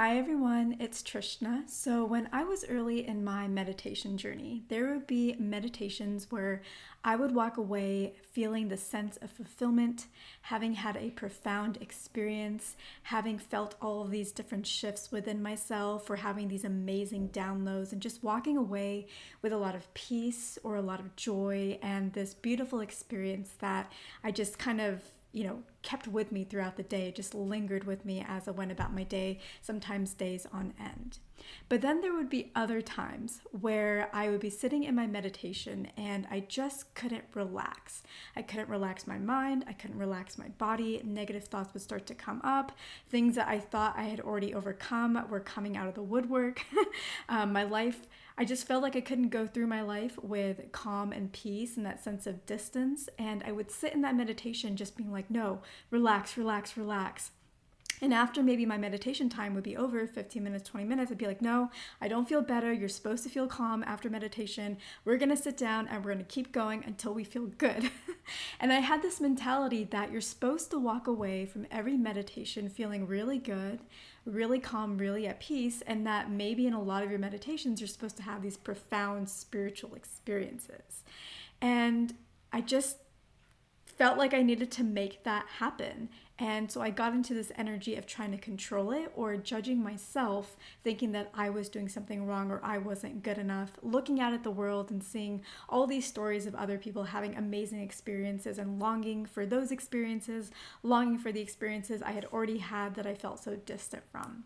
Hi everyone, it's Trishna. So, when I was early in my meditation journey, there would be meditations where I would walk away feeling the sense of fulfillment, having had a profound experience, having felt all of these different shifts within myself, or having these amazing downloads, and just walking away with a lot of peace or a lot of joy and this beautiful experience that I just kind of kept with me throughout the day, just lingered with me as I went about my day, sometimes days on end. But then there would be other times where I would be sitting in my meditation and I just couldn't relax. I couldn't relax my mind, I couldn't relax my body. Negative thoughts would start to come up. Things that I thought I had already overcome were coming out of the woodwork. My life, I just felt like I couldn't go through my life with calm and peace and that sense of distance. And I would sit in that meditation just being like, no, relax, relax, relax. And after maybe my meditation time would be over, 15 minutes, 20 minutes, I'd be like, no, I don't feel better. You're supposed to feel calm after meditation. We're going to sit down and we're going to keep going until we feel good. And I had this mentality that you're supposed to walk away from every meditation feeling really good, really calm, really at peace, and that maybe in a lot of your meditations, you're supposed to have these profound spiritual experiences. And I just felt like I needed to make that happen. And so I got into this energy of trying to control it or judging myself, thinking that I was doing something wrong or I wasn't good enough, looking out at the world and seeing all these stories of other people having amazing experiences and longing for those experiences, longing for the experiences I had already had that I felt so distant from.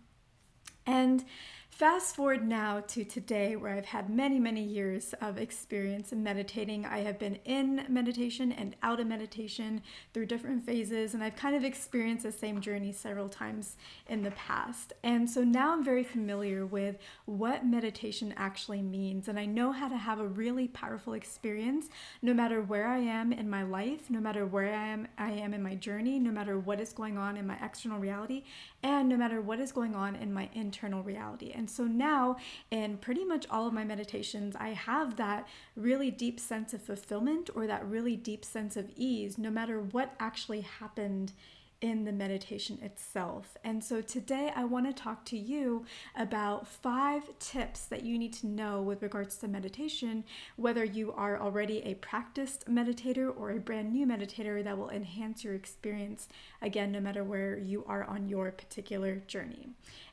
And fast forward now to today, where I've had many, many years of experience in meditating. I have been in meditation and out of meditation through different phases, and I've kind of experienced the same journey several times in the past. And so now I'm very familiar with what meditation actually means, and I know how to have a really powerful experience no matter where I am in my life, no matter where I am in my journey, no matter what is going on in my external reality, and no matter what is going on in my internal reality. And so now, in pretty much all of my meditations, I have that really deep sense of fulfillment or that really deep sense of ease, no matter what actually happened in the meditation itself. And so today I want to talk to you about 5 tips that you need to know with regards to meditation, whether you are already a practiced meditator or a brand new meditator, that will enhance your experience, again, no matter where you are on your particular journey.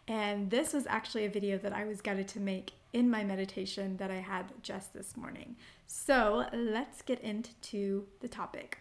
And this was actually a video that I was guided to make in my meditation that I had just this morning. So let's get into the topic.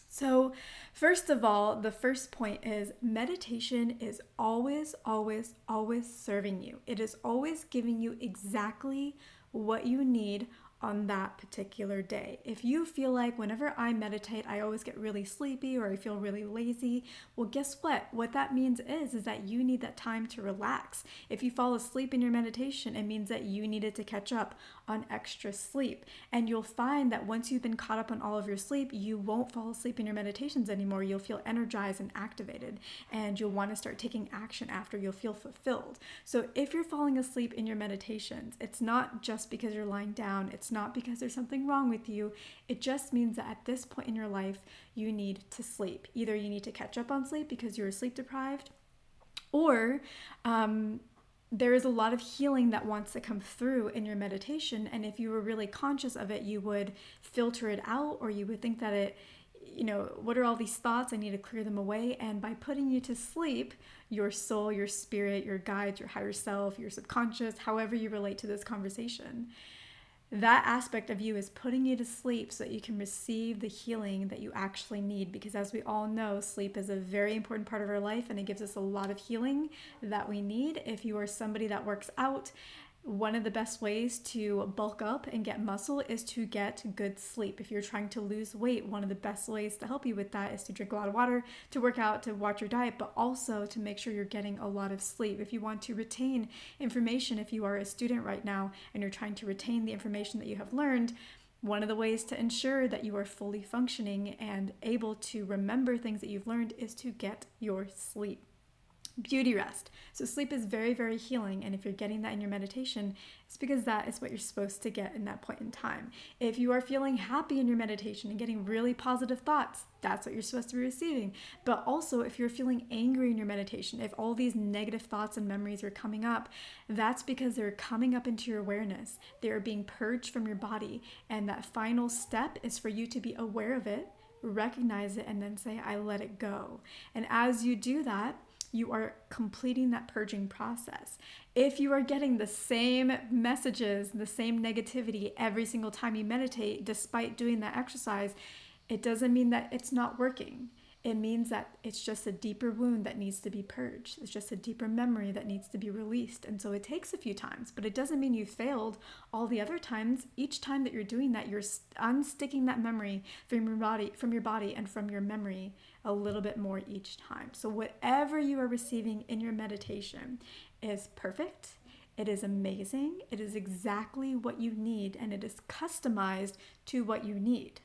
So first of all, the first point is meditation is always, always, always serving you. It is always giving you exactly what you need on that particular day. If you feel like whenever I meditate, I always get really sleepy or I feel really lazy, well, guess what? What that means is that you need that time to relax. If you fall asleep in your meditation, it means that you needed to catch up on extra sleep. And you'll find that once you've been caught up on all of your sleep, you won't fall asleep in your meditations anymore. You'll feel energized and activated, and you'll want to start taking action after. You'll feel fulfilled. So if you're falling asleep in your meditations, it's not just because you're lying down. It's not because there's something wrong with you. It just means that at this point in your life, you need to sleep. Either you need to catch up on sleep because you're sleep deprived, or there is a lot of healing that wants to come through in your meditation. And if you were really conscious of it, you would filter it out, or you would think that what are all these thoughts? I need to clear them away. And by putting you to sleep, your soul, your spirit, your guides, your higher self, your subconscious, however you relate to this conversation, that aspect of you is putting you to sleep so that you can receive the healing that you actually need. Because as we all know, sleep is a very important part of our life, and it gives us a lot of healing that we need. If you are somebody that works out, one of the best ways to bulk up and get muscle is to get good sleep. If you're trying to lose weight, one of the best ways to help you with that is to drink a lot of water, to work out, to watch your diet, but also to make sure you're getting a lot of sleep. If you want to retain information, if you are a student right now and you're trying to retain the information that you have learned, one of the ways to ensure that you are fully functioning and able to remember things that you've learned is to get your sleep. Beauty rest. So sleep is very, very healing. And if you're getting that in your meditation, it's because that is what you're supposed to get in that point in time. If you are feeling happy in your meditation and getting really positive thoughts, that's what you're supposed to be receiving. But also, if you're feeling angry in your meditation, if all these negative thoughts and memories are coming up, that's because they're coming up into your awareness. They are being purged from your body. And that final step is for you to be aware of it, recognize it, and then say, I let it go. And as you do that, you are completing that purging process. If you are getting the same messages, the same negativity every single time you meditate, despite doing that exercise, it doesn't mean that it's not working. It means that it's just a deeper wound that needs to be purged. It's just a deeper memory that needs to be released. And so it takes a few times, but it doesn't mean you failed all the other times. Each time that you're doing that, you're unsticking that memory from your body and from your memory a little bit more each time. So whatever you are receiving in your meditation is perfect. It is amazing. It is exactly what you need, and it is customized to what you need,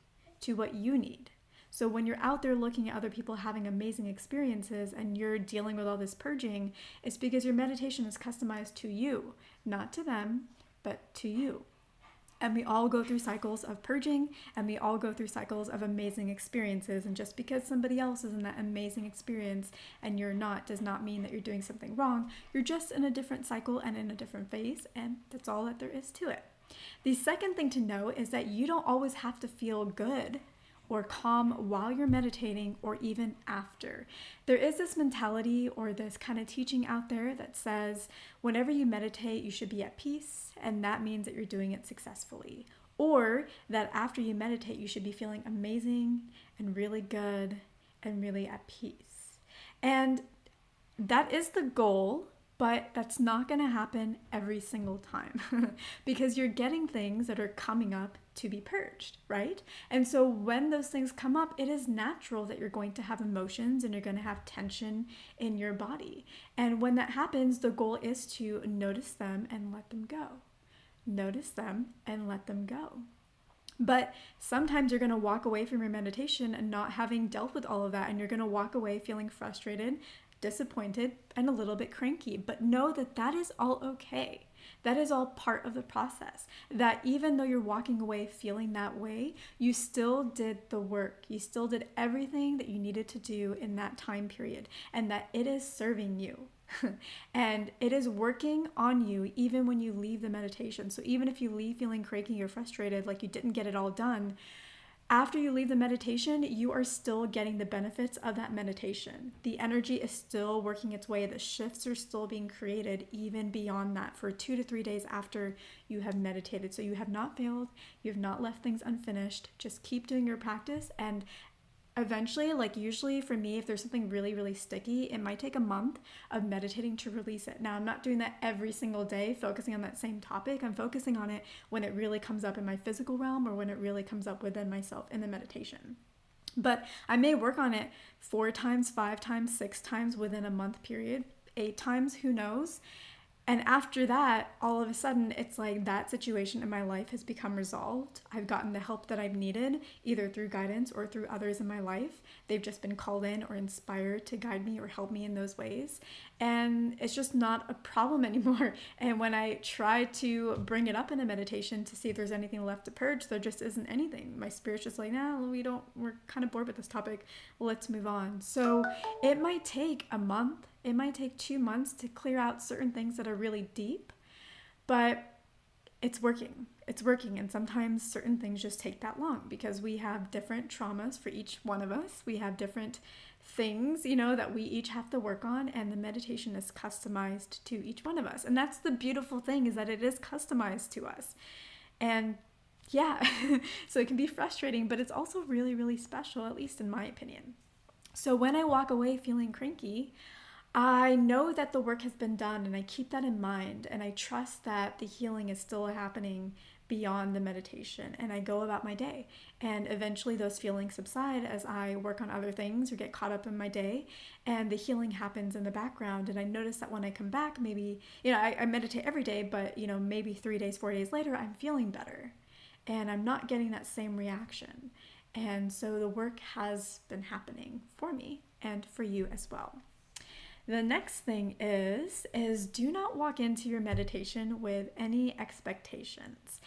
So when you're out there looking at other people having amazing experiences and you're dealing with all this purging, it's because your meditation is customized to you, not to them, but to you. And we all go through cycles of purging, and we all go through cycles of amazing experiences. And just because somebody else is in that amazing experience and you're not, does not mean that you're doing something wrong. You're just in a different cycle and in a different phase, and that's all that there is to it. The second thing to know is that you don't always have to feel good or calm while you're meditating or even after. There is this mentality or this kind of teaching out there that says whenever you meditate, you should be at peace, and that means that you're doing it successfully. Or that after you meditate, you should be feeling amazing and really good and really at peace. And that is the goal, but that's not going to happen every single time because you're getting things that are coming up to be purged, right? And so when those things come up, it is natural that you're going to have emotions and you're going to have tension in your body. And when that happens, the goal is to notice them and let them go. Notice them and let them go. But sometimes you're going to walk away from your meditation and not having dealt with all of that, and you're going to walk away feeling frustrated, disappointed, and a little bit cranky. But know that that is all okay. That is all part of the process. That even though you're walking away feeling that way, you still did the work. You still did everything that you needed to do in that time period, and that it is serving you. And it is working on you even when you leave the meditation. So even if you leave feeling cranky or frustrated, like you didn't get it all done, after you leave the meditation, you are still getting the benefits of that meditation. The energy is still working its way. The shifts are still being created even beyond that for 2 to 3 days after you have meditated. So you have not failed. You have not left things unfinished. Just keep doing your practice, and eventually, like usually for me, if there's something really, really sticky, it might take a month of meditating to release it. Now, I'm not doing that every single day, focusing on that same topic. I'm focusing on it when it really comes up in my physical realm or when it really comes up within myself in the meditation. But I may work on it 4 times, 5 times, 6 times within a month period, 8 times, who knows? And after that, all of a sudden, it's like that situation in my life has become resolved. I've gotten the help that I've needed, either through guidance or through others in my life. They've just been called in or inspired to guide me or help me in those ways. And it's just not a problem anymore. And when I try to bring it up in a meditation to see if there's anything left to purge, there just isn't anything. My spirit's just like, we're kind of bored with this topic. Let's move on. So it might take a month. It might take 2 months to clear out certain things that are really deep, but it's working. It's working. And sometimes certain things just take that long because we have different traumas for each one of us. We have different things, that we each have to work on, and the meditation is customized to each one of us. And that's the beautiful thing, is that it is customized to us. And yeah, so it can be frustrating, but it's also really, really special, at least in my opinion. So when I walk away feeling cranky, I know that the work has been done, and I keep that in mind, and I trust that the healing is still happening beyond the meditation, and I go about my day, and eventually those feelings subside as I work on other things or get caught up in my day, and the healing happens in the background. And I notice that when I come back, maybe, I meditate every day, but maybe 3 days, 4 days later, I'm feeling better, and I'm not getting that same reaction. And so the work has been happening for me and for you as well. The next thing is do not walk into your meditation with any expectations.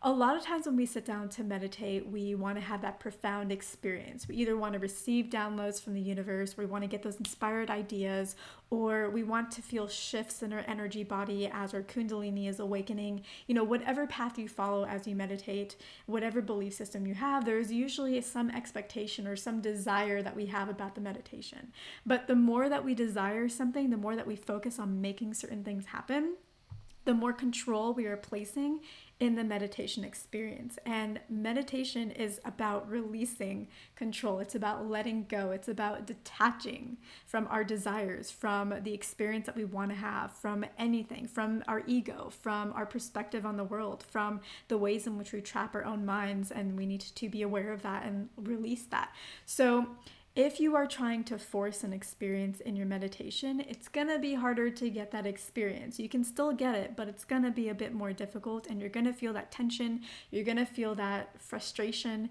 A lot of times when we sit down to meditate, we want to have that profound experience. We either want to receive downloads from the universe, we want to get those inspired ideas, or we want to feel shifts in our energy body as our kundalini is awakening. Whatever path you follow as you meditate, whatever belief system you have, there's usually some expectation or some desire that we have about the meditation. But the more that we desire something, the more that we focus on making certain things happen, the more control we are placing in the meditation experience. And meditation is about releasing control. It's about letting go. It's about detaching from our desires, from the experience that we want to have, from anything, from our ego, from our perspective on the world, from the ways in which we trap our own minds. And we need to be aware of that and release that. So if you are trying to force an experience in your meditation, it's going to be harder to get that experience. You can still get it, but it's going to be a bit more difficult, and you're going to feel that tension. You're going to feel that frustration.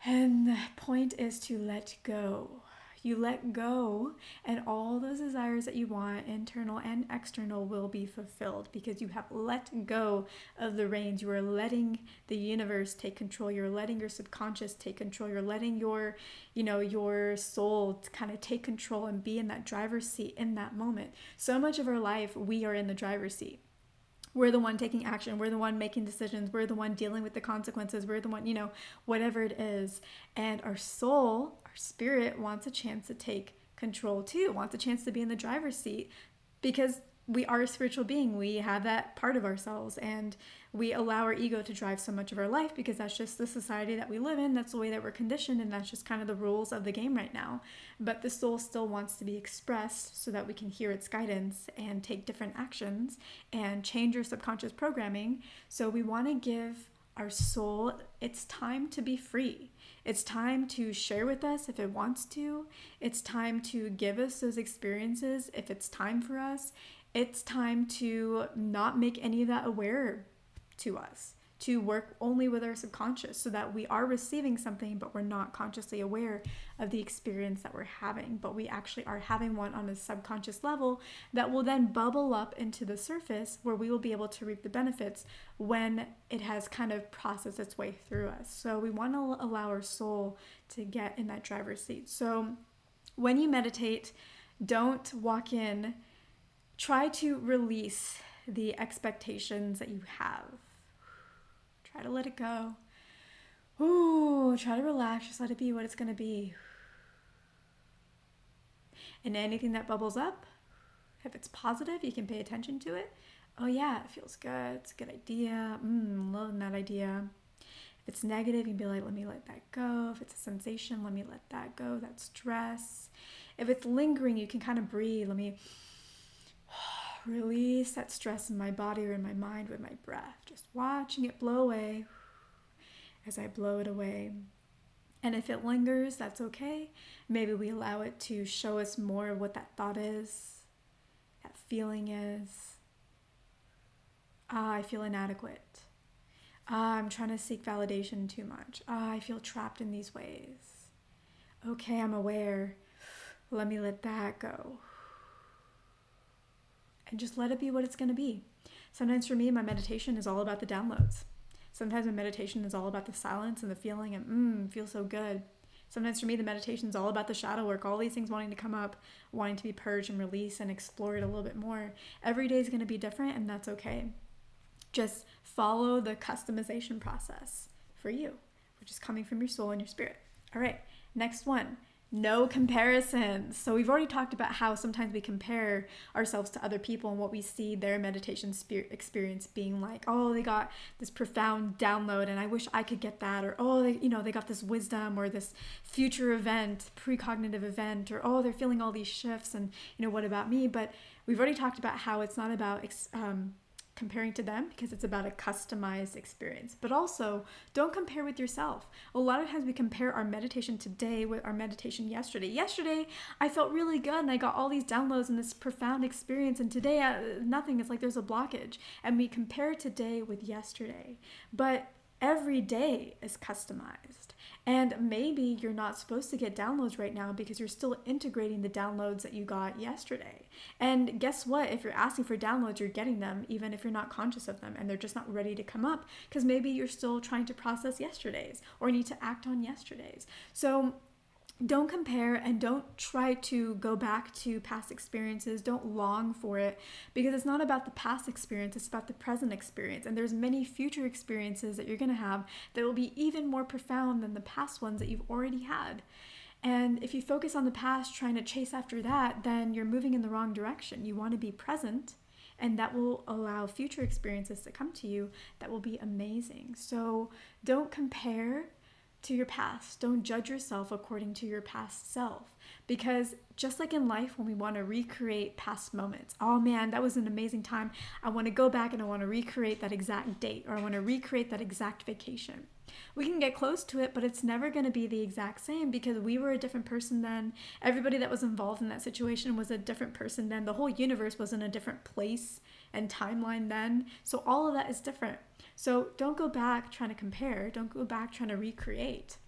And the point is to let go. You let go, and all those desires that you want, internal and external, will be fulfilled because you have let go of the reins. You are letting the universe take control. You're letting your subconscious take control. You're letting your soul kind of take control and be in that driver's seat in that moment. So much of our life, we are in the driver's seat. We're the one taking action. We're the one making decisions. We're the one dealing with the consequences. We're the one, whatever it is. And our soul, our spirit, wants a chance to take control too, wants a chance to be in the driver's seat, because we are a spiritual being. We have that part of ourselves, and we allow our ego to drive so much of our life because that's just the society that we live in. That's the way that we're conditioned, and that's just kind of the rules of the game right now. But the soul still wants to be expressed so that we can hear its guidance and take different actions and change our subconscious programming. So we want to give our soul its time to be free. It's time to share with us if it wants to. It's time to give us those experiences if it's time for us. It's time to not make any of that aware to us, to work only with our subconscious so that we are receiving something, but we're not consciously aware of the experience that we're having, but we actually are having one on a subconscious level that will then bubble up into the surface where we will be able to reap the benefits when it has kind of processed its way through us. So we want to allow our soul to get in that driver's seat. So when you meditate, don't walk in. Try to release the expectations that you have. Try to let it go. Ooh, try to relax. Just let it be what it's going to be. And anything that bubbles up, if it's positive, you can pay attention to it. Oh yeah, it feels good. It's a good idea. Loving that idea. If it's negative, you can be like, let me let that go. If it's a sensation, let me let that go. That stress. If it's lingering, you can kind of breathe. Let me release that stress in my body or in my mind with my breath. Just watching it blow away as I blow it away. And if it lingers, that's okay. Maybe we allow it to show us more of what that thought is, that feeling is. I feel inadequate. I'm trying to seek validation too much. I feel trapped in these ways. Okay, I'm aware. Let me let that go. And just let it be what it's going to be. Sometimes for me, my meditation is all about the downloads. Sometimes my meditation is all about the silence and the feeling and feels so good. Sometimes for me, the meditation is all about the shadow work, all these things wanting to come up, wanting to be purged and released and explore it a little bit more. Every day is going to be different, and that's okay. Just follow the customization process for you, which is coming from your soul and your spirit. All right, next one. No comparisons. So we've already talked about how sometimes we compare ourselves to other people and what we see their meditation experience being like. Oh, they got this profound download and I wish I could get that. Or, oh, they got this wisdom or this future event, precognitive event. Or, oh, they're feeling all these shifts and, what about me? But we've already talked about how it's not about comparing to them because it's about a customized experience. But also, don't compare with yourself. A lot of times we compare our meditation today with our meditation yesterday. Yesterday, I felt really good and I got all these downloads and this profound experience, and today, nothing. It's like there's a blockage. And we compare today with yesterday. But every day is customized. And maybe you're not supposed to get downloads right now because you're still integrating the downloads that you got yesterday. And guess what? If you're asking for downloads, you're getting them even if you're not conscious of them and they're just not ready to come up because maybe you're still trying to process yesterday's or need to act on yesterday's. So don't compare and don't try to go back to past experiences. Don't long for it because it's not about the past experience, it's about the present experience. And there's many future experiences that you're going to have that will be even more profound than the past ones that you've already had. And if you focus on the past trying to chase after that, then you're moving in the wrong direction. You want to be present, and that will allow future experiences to come to you that will be amazing. So don't compare to your past. Don't judge yourself according to your past self. Because just like in life, when we want to recreate past moments, oh man, that was an amazing time. I want to go back and I want to recreate that exact date, or I want to recreate that exact vacation. We can get close to it, but it's never going to be the exact same because we were a different person then. Everybody that was involved in that situation was a different person then. The whole universe was in a different place and timeline then. So all of that is different. So don't go back trying to compare. Don't go back trying to recreate.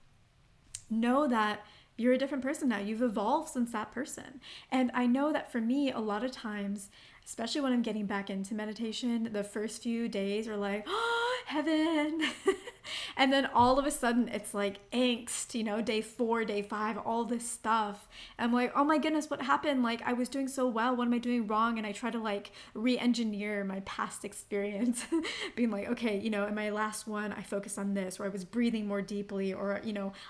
Know that you're a different person now. You've evolved since that person. And I know that for me, a lot of times, especially when I'm getting back into meditation, the first few days are like, oh, heaven. And then all of a sudden it's like angst, day 4, day 5, all this stuff. I'm like, oh my goodness, what happened? Like I was doing so well. What am I doing wrong? And I try to like re-engineer my past experience, being like, okay, in my last one, I focused on this, or I was breathing more deeply, or,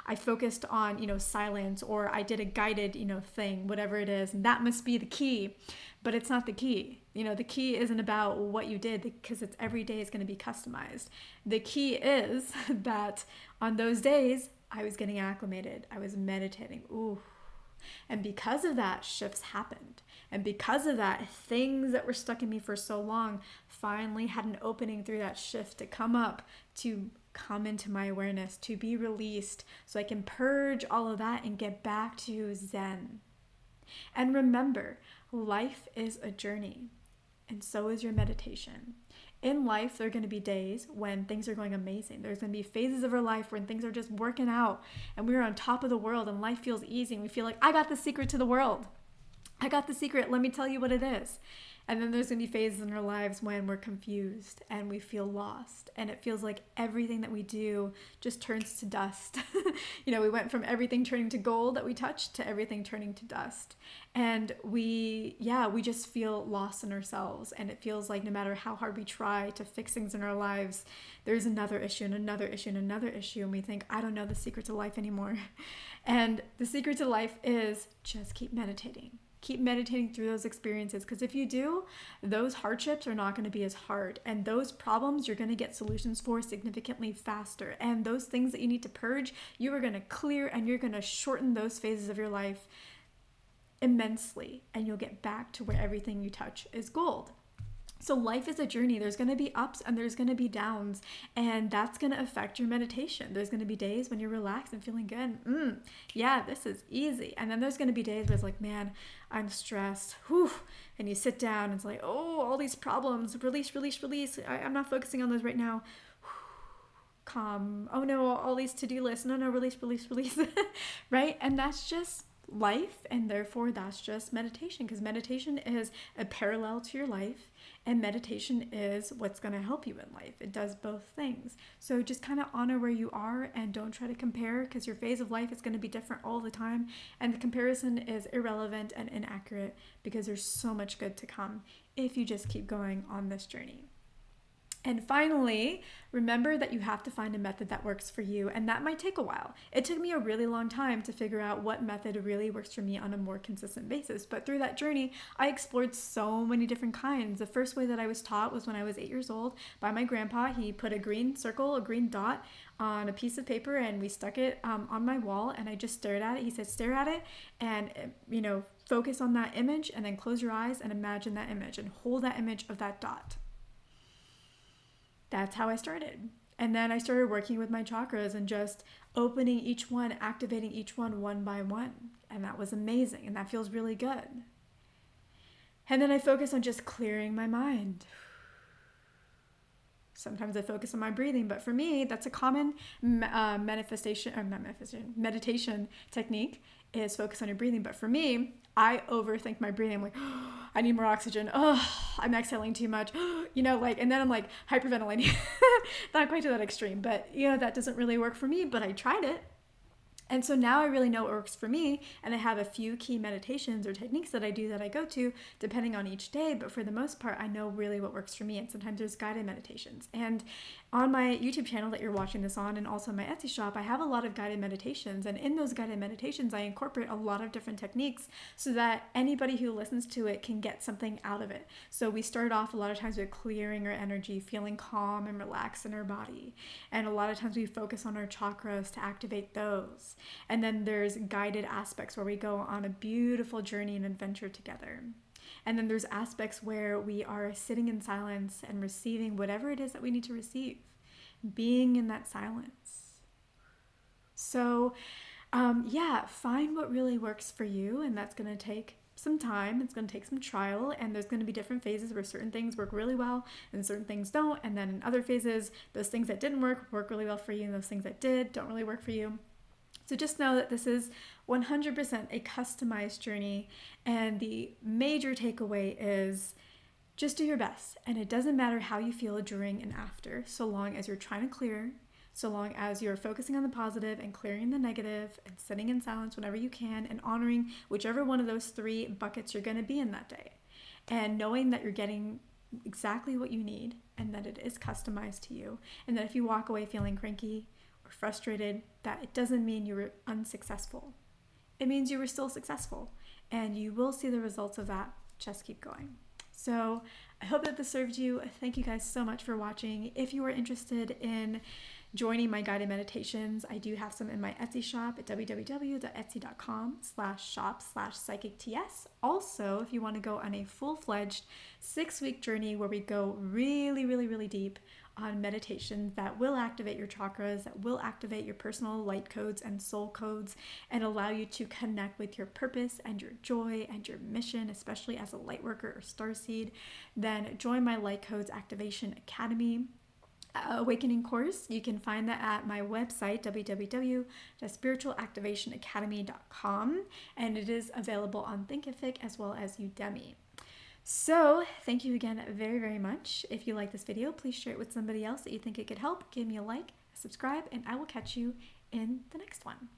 I focused on, silence, or I did a guided, thing, whatever it is. And that must be the key. But it's not the key. The key isn't about what you did because it's every day is going to be customized. The key is that on those days, I was getting acclimated. I was meditating. Ooh. And because of that, shifts happened. And because of that, things that were stuck in me for so long finally had an opening through that shift to come up, to come into my awareness, to be released so I can purge all of that and get back to Zen. And remember, life is a journey, and so is your meditation. In life, there are going to be days when things are going amazing. There's going to be phases of our life when things are just working out, and we're on top of the world, and life feels easy, and we feel like, I got the secret to the world. I got the secret. Let me tell you what it is. And then there's going to be phases in our lives when we're confused and we feel lost, and it feels like everything that we do just turns to dust. We went from everything turning to gold that we touched to everything turning to dust. And we just feel lost in ourselves, and it feels like no matter how hard we try to fix things in our lives, there's another issue and another issue and another issue, and we think, I don't know the secret to life anymore. And the secret to life is just keep meditating. Keep meditating through those experiences, because if you do, those hardships are not going to be as hard, and those problems you're going to get solutions for significantly faster, and those things that you need to purge, you are going to clear, and you're going to shorten those phases of your life immensely, and you'll get back to where everything you touch is gold. So life is a journey. There's going to be ups and there's going to be downs, and that's going to affect your meditation. There's going to be days when you're relaxed and feeling good. Yeah, this is easy. And then there's going to be days where it's like, man, I'm stressed. Whew. And you sit down and it's like, oh, all these problems, release. I'm not focusing on those right now. Calm. Oh no, all these to-do lists. No, release. Right? And that's just life, and therefore that's just meditation, because meditation is a parallel to your life, and meditation is what's going to help you in life. It does both things. So just kind of honor where you are and don't try to compare, because your phase of life is going to be different all the time, and the comparison is irrelevant and inaccurate, because there's so much good to come if you just keep going on this journey. And finally, remember that you have to find a method that works for you, and that might take a while. It took me a really long time to figure out what method really works for me on a more consistent basis. But through that journey, I explored so many different kinds. The first way that I was taught was when I was 8 years old by my grandpa. He put a green circle, a green dot on a piece of paper, and we stuck it on my wall, and I just stared at it. He said, stare at it and, focus on that image, and then close your eyes and imagine that image and hold that image of that dot. That's how I started. And then I started working with my chakras and just opening each one, activating each one by one. And that was amazing. And that feels really good. And then I focused on just clearing my mind. Sometimes I focus on my breathing, but for me, that's a common meditation technique is focus on your breathing. But for me, I overthink my breathing. I'm like, oh, I need more oxygen. Oh, I'm exhaling too much. And then I'm like hyperventilating. Not quite to that extreme, but that doesn't really work for me, but I tried it. And so now I really know what works for me, and I have a few key meditations or techniques that I do that I go to depending on each day, but for the most part, I know really what works for me, and sometimes there's guided meditations. And on my YouTube channel that you're watching this on, and also my Etsy shop, I have a lot of guided meditations, and in those guided meditations, I incorporate a lot of different techniques so that anybody who listens to it can get something out of it. So we start off a lot of times with clearing our energy, feeling calm and relaxed in our body, and a lot of times we focus on our chakras to activate those. And then there's guided aspects where we go on a beautiful journey and adventure together. And then there's aspects where we are sitting in silence and receiving whatever it is that we need to receive, being in that silence. So, find what really works for you, and that's going to take some time. It's going to take some trial, and there's going to be different phases where certain things work really well and certain things don't. And then in other phases, those things that didn't work really well for you, and those things that did don't really work for you. So just know that this is 100% a customized journey, and the major takeaway is just do your best. And it doesn't matter how you feel during and after, so long as you're trying to clear, so long as you're focusing on the positive and clearing the negative and sitting in silence whenever you can and honoring whichever one of those 3 buckets you're going to be in that day. And knowing that you're getting exactly what you need and that it is customized to you, and that if you walk away feeling cranky or frustrated, that it doesn't mean you were unsuccessful. It means you were still successful, and you will see the results of that. Just keep going. So I hope that this served you. Thank you guys so much for watching. If you are interested in joining my guided meditations, I do have some in my Etsy shop at www.etsy.com/shop/psychicts. Also, if you want to go on a full-fledged 6-week journey where we go really, really, really deep on meditations that will activate your chakras, that will activate your personal light codes and soul codes, and allow you to connect with your purpose and your joy and your mission, especially as a light worker or starseed, then join my Light Codes Activation Academy Awakening course. You can find that at my website, www.spiritualactivationacademy.com, and it is available on Thinkific as well as Udemy. So thank you again very, very much. If you like this video, please share it with somebody else that you think it could help. Give me a like, a subscribe, and I will catch you in the next one.